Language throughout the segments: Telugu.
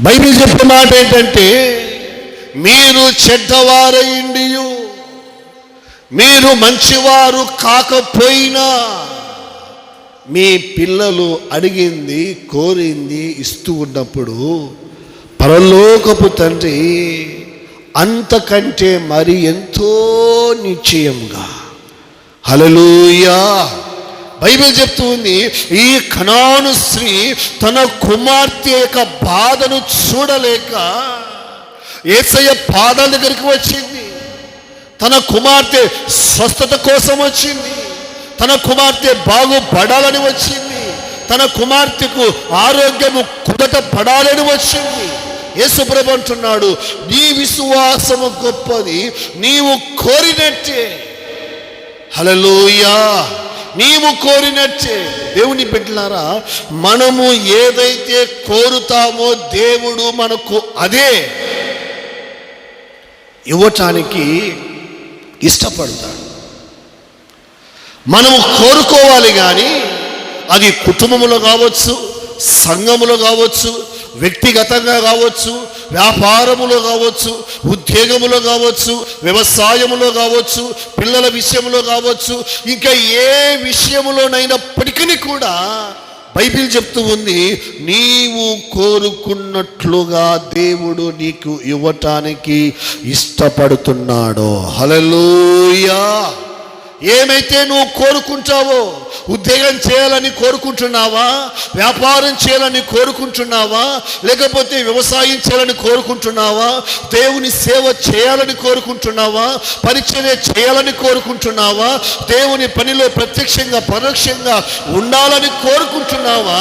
బైబిల్ చెప్పే మాట ఏంటంటే, మీరు చెడ్డవారయిండియు మీరు మంచివారు కాకపోయినా మీ పిల్లలు అడిగింది కోరింది ఇస్తూ ఉన్నప్పుడు పరలోకపు తండ్రి అంతకంటే మరి ఎంతో నిశ్చయంగా, హల్లెలూయా, బైబిల్ చెప్తూ ఉంది, ఈ కనాను స్త్రీ తన కుమార్తె యొక్క బాధను చూడలేక యేసయ్య పాదాల దగ్గరికి వచ్చింది. తన కుమార్తె స్వస్థత కోసం వచ్చింది. తన కుమార్తె బాగుపడాలని వచ్చింది. తన కుమార్తెకు ఆరోగ్యము కుదట పడాలని వచ్చింది. యేసు ప్రభు అంటున్నాడు, నీ విశ్వాసము గొప్పది, నీవు కోరినట్టే. హల్లెలూయా, నీవు కోరినట్టే. దేవుని బిడ్డలారా, మనము ఏదైతే కోరుతామో దేవుడు మనకు అదే ఇవ్వటానికి ఇష్టపడతాడు. మనము కోరుకోవాలి, కానీ అది కుటుంబంలో కావచ్చు, సంఘములో కావచ్చు, వ్యక్తిగతంగా కావచ్చు, వ్యాపారములో కావచ్చు, ఉద్యోగములో కావచ్చు, వ్యవసాయములో కావచ్చు, పిల్లల విషయంలో కావచ్చు, ఇంకా ఏ విషయములోనైనప్పటికీ కూడా బైబిల్ చెప్తూ ఉంది, నీవు కోరుకున్నట్లుగా దేవుడు నీకు ఇవ్వటానికి ఇష్టపడుతున్నాడు. హల్లెలూయా. ఏమైతే నువ్వు కోరుకుంటావో, ఉద్యోగం చేయాలని కోరుకుంటున్నావా, వ్యాపారం చేయాలని కోరుకుంటున్నావా, లేకపోతే వ్యవసాయం చేయాలని కోరుకుంటున్నావా, దేవుని సేవ చేయాలని కోరుకుంటున్నావా, పరిచర్య చేయాలని కోరుకుంటున్నావా, దేవుని పనిలో ప్రత్యక్షంగా పరోక్షంగా ఉండాలని కోరుకుంటున్నావా,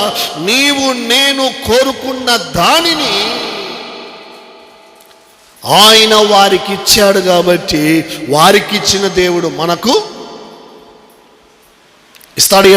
నీవు నేను కోరుకున్న దానిని ఆయన వారికి ఇచ్చాడు. కాబట్టి వారికి ఇచ్చిన దేవుడు మనకు ఇస్తాడు.